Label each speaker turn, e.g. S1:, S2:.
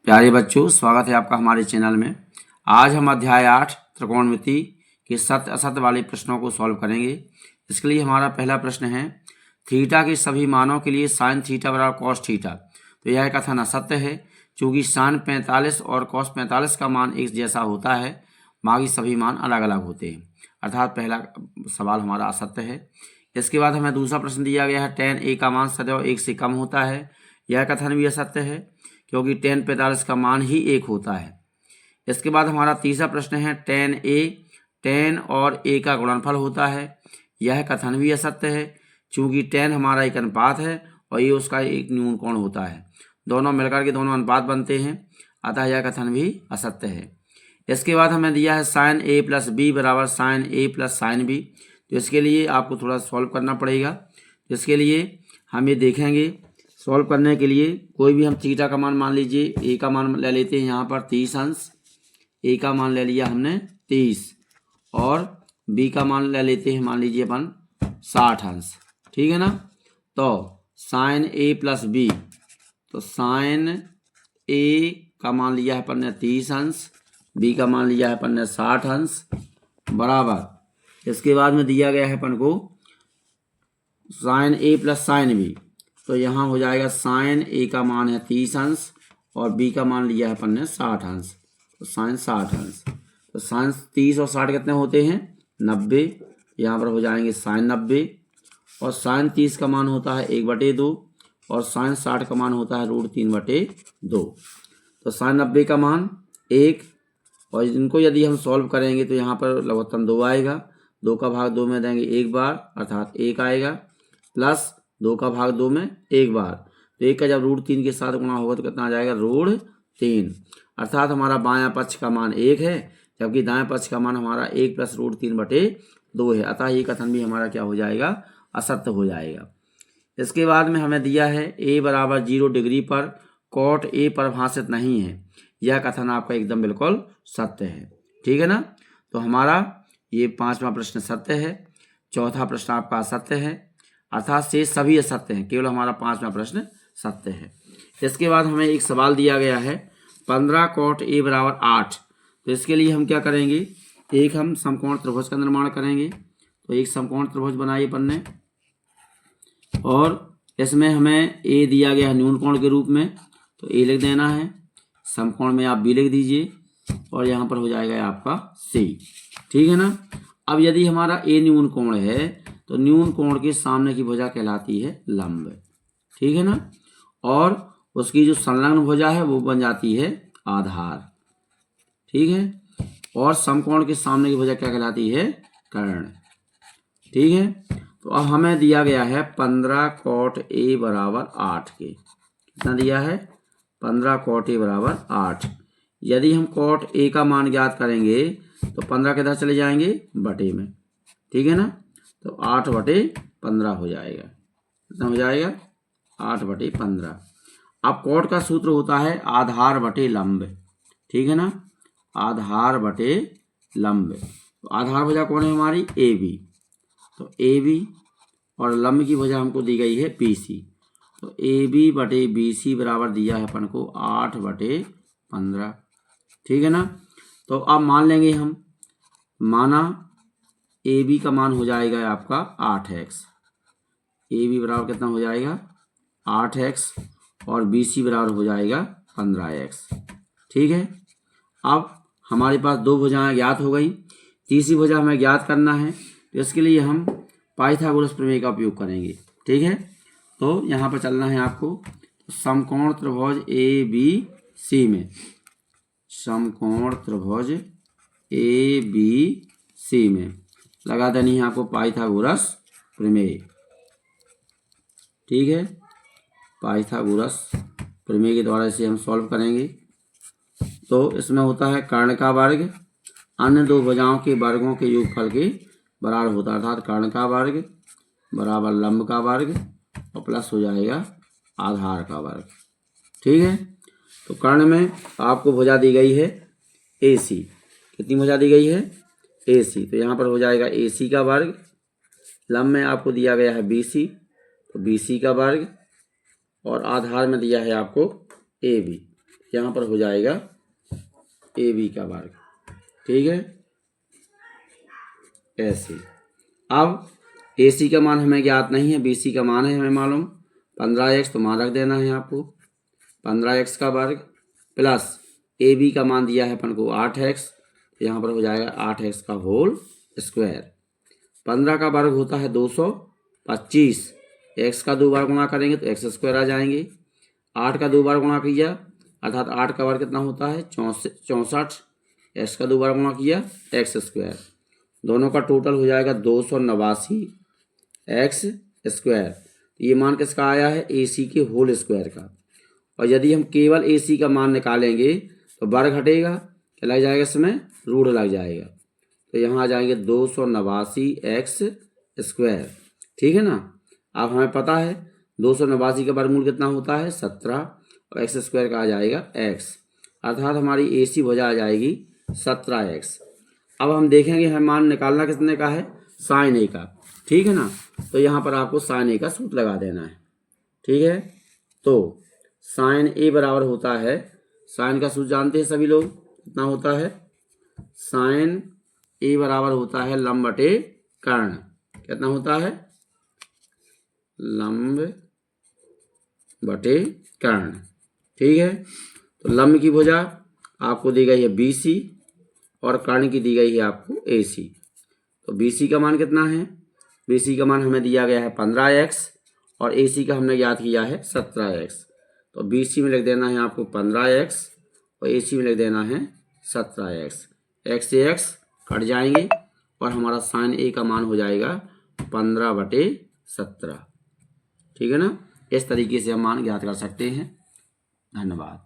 S1: प्यारे बच्चों, स्वागत है आपका हमारे चैनल में। आज हम अध्याय 8 त्रिकोणमिति के सत्य असत्य वाले प्रश्नों को सॉल्व करेंगे। इसके लिए हमारा पहला प्रश्न है, थीटा के सभी मानों के लिए साइन थीटा बराबर कॉस थीटा। तो यह कथन असत्य है, चूँकि साइन 45 और कॉस 45 का मान एक जैसा होता है, बाकी सभी मान अलग अलग होते हैं। अर्थात पहला सवाल हमारा असत्य है। इसके बाद हमें दूसरा प्रश्न दिया गया है, tan a का मान सदैव 1 से कम होता है। यह कथन भी असत्य है, क्योंकि tan 45 का मान ही 1 होता है। इसके बाद हमारा तीसरा प्रश्न है, tan और a का गुणनफल होता है। यह कथन भी असत्य है, चूँकि tan हमारा एक अनुपात है और a उसका एक न्यून कोण होता है। दोनों मिलकर के दोनों अनुपात बनते हैं, अतः यह कथन भी असत्य है। इसके बाद हमें दिया है साइन a प्लस बी बराबर sine a plus sine B. तो इसके लिए आपको थोड़ा सॉल्व करना पड़ेगा। इसके लिए हम ये देखेंगे, सॉल्व करने के लिए कोई भी हम थीटा का मान मान लीजिए, a का मान ले लेते हैं यहाँ पर 30 अंश, a का मान ले लिया हमने 30 और b का मान ले लेते हैं, मान लीजिए अपन 60 अंश। ठीक है ना। तो साइन a प्लस बी, तो साइन a का मान लिया है अपन ने 30 अंश, b का मान लिया है अपन ने 60 अंश बराबर। इसके बाद में दिया गया है अपन को sine a plus sine B. तो यहाँ हो जाएगा साइन a का मान है 30 अंश और b का मान लिया है अपन ने 60 अंश, तो साइन 60 अंश। तो साइन 30 और 60 कितने होते हैं? 90। यहाँ पर हो जाएंगे साइन 90 और साइन 30 का मान होता है 1/2 और साइन 60 का मान होता है √3/2। तो साइन 90 का मान 1 और इनको यदि हम सॉल्व करेंगे तो यहाँ पर लघुत्तम 2 आएगा। 2 का भाग 2 में देंगे एक बार, अर्थात 1 आएगा, प्लस 2 का भाग 2 में एक बार। तो 1 का जब √3 के साथ गुणा होगा तो कितना आ जाएगा? √3। अर्थात हमारा बायां पक्ष का मान 1 है, जबकि दाएं पक्ष का मान हमारा 1 प्लस √3/2 है। अतः ये कथन भी हमारा क्या हो जाएगा? असत्य हो जाएगा। इसके बाद में हमें दिया है a बराबर 0 डिग्री पर कॉट a परिभाषित नहीं है। यह कथन आपका एकदम बिल्कुल सत्य है। ठीक है ना। तो हमारा ये 5वां प्रश्न सत्य है, चौथा प्रश्न आपका असत्य है, अर्थात शेष सभी असत्य हैं, केवल हमारा 5वां प्रश्न सत्य है। इसके बाद हमें एक सवाल दिया गया है, 15 कॉट a बराबर 8। तो इसके लिए हम क्या करेंगे, एक हम समकोण त्रिभुज का निर्माण करेंगे। तो एक समकोण त्रिभुज बनाइए अपन ने, और इसमें हमें a दिया गया है न्यून कोण के रूप में, तो a लिख देना है। समकोण में आप b लिख दीजिए और यहाँ पर हो जाएगा आपका c। ठीक है ना। अब यदि हमारा a न्यून कोण है तो न्यून कोण के सामने की भुजा कहलाती है लंब। ठीक है ना। और उसकी जो संलग्न भुजा है वो बन जाती है आधार। ठीक है। और समकोण के सामने की भुजा क्या कहलाती है? कर्ण। ठीक है। तो अब हमें दिया गया है 15 कॉट a बराबर 8 के। कितना दिया है? 15 कॉट a बराबर 8। यदि हम कॉट a का मान ज्ञात करेंगे तो 15 किधर चले जाएंगे? बटे में। ठीक है ना। तो 8/15 हो जाएगा। कितना हो जाएगा? 8/15। अब कॉट का सूत्र होता है आधार बटे लंब। ठीक है ना। आधार बटे लंब। तो आधार भुजा कौन है हमारी? AB। तो AB और लंब की भुजा हमको दी गई है BC। तो AB बटे BC बराबर दिया है अपन को 8/15। ठीक है ना। तो अब मान लेंगे हम, माना AB का मान हो जाएगा आपका 8x। AB बराबर कितना हो जाएगा? 8x और BC बराबर हो जाएगा 15x। ठीक है। अब हमारे पास दो भुजाएं ज्ञात हो गई, तीसरी भुजा हमें ज्ञात करना है। तो इसके लिए हम पाइथागोरस प्रमेय का उपयोग करेंगे। ठीक है। तो यहाँ पर चलना है आपको समकोण त्रिभुज ABC में, समकोण त्रिभुज ABC में लगा देनी है आपको पाइथागोरस प्रमेय। ठीक है। पाइथागोरस प्रमेय के द्वारा इसे हम सॉल्व करेंगे। तो इसमें होता है कर्ण का वर्ग अन्य दो भुजाओं के वर्गों के योगफल के बराबर होता है, अर्थात कर्ण का वर्ग बराबर लंब का वर्ग और प्लस हो जाएगा आधार का वर्ग। ठीक है। तो कर्ण में आपको भुजा दी गई है AC। कितनी भुजा दी गई है? AC। तो यहाँ पर हो जाएगा AC का वर्ग। लंब में आपको दिया गया है BC, तो BC का वर्ग, और आधार में दिया है आपको AB। यहाँ पर हो जाएगा ए बी का वर्ग। ठीक है, ऐसे। अब ए सी का मान हमें ज्ञात नहीं है, बी सी का मान है हमें मालूम 15x, तो मान रख देना है आपको 15x का वर्ग प्लस ए बी का मान दिया है अपन को 8x, यहाँ पर हो जाएगा 8x का होल स्क्वायर। 15 का वर्ग होता है 225, x का 2 बार गुणा करेंगे तो x स्क्वायर आ जाएंगे। 8 का 2 बार गुणा किया अर्थात 8 का वर्ग कितना होता है 64, x का 2 बार गुणा किया x स्क्वायर। दोनों का टोटल हो जाएगा 289 एक्स स्क्वायर। ये मान किसका आया है, ए सी के होल स्क्वायर का। और यदि हम केवल ए सी का मान निकालेंगे तो वर्ग हटेगा, क्या लग जाएगा, इसमें रूढ़ लग जाएगा, तो यहाँ आ जाएंगे 289 एक्स स्क्वायर। ठीक है ना। अब हमें पता है 289 का वर्गमूल कितना होता है 17, और एक्स स्क्वायर का आ जाएगा एक्स, अर्थात हमारी ए सी वजह आ जाएगी 17x। अब हम देखेंगे हमें मान निकालना कितने का है, साइन ए का। ठीक है ना, तो यहाँ पर आपको साइन ए का सूत्र लगा देना है। ठीक है, तो साइन ए बराबर होता है, साइन का सूत्र जानते हैं सभी लोग, कितना होता है, साइन ए बराबर होता है लंब बटे कर्ण। कितना होता है, लंब बटे कर्ण। ठीक है, तो लंब की भुजा आपको दी गई है बी सी और कर्ण की दी गई है आपको ए सी। तो बी सी का मान कितना है, बी सी का मान हमें दिया गया है 15x और ए सी का हमने याद किया है 17x। तो बी सी में लिख देना है आपको 15x और ए सी में लिख देना है 17x। x से x कट जाएंगे और हमारा साइन ए का मान हो जाएगा 15/17। ठीक है ना, इस तरीके से हम मान ज्ञात कर सकते हैं। धन्यवाद।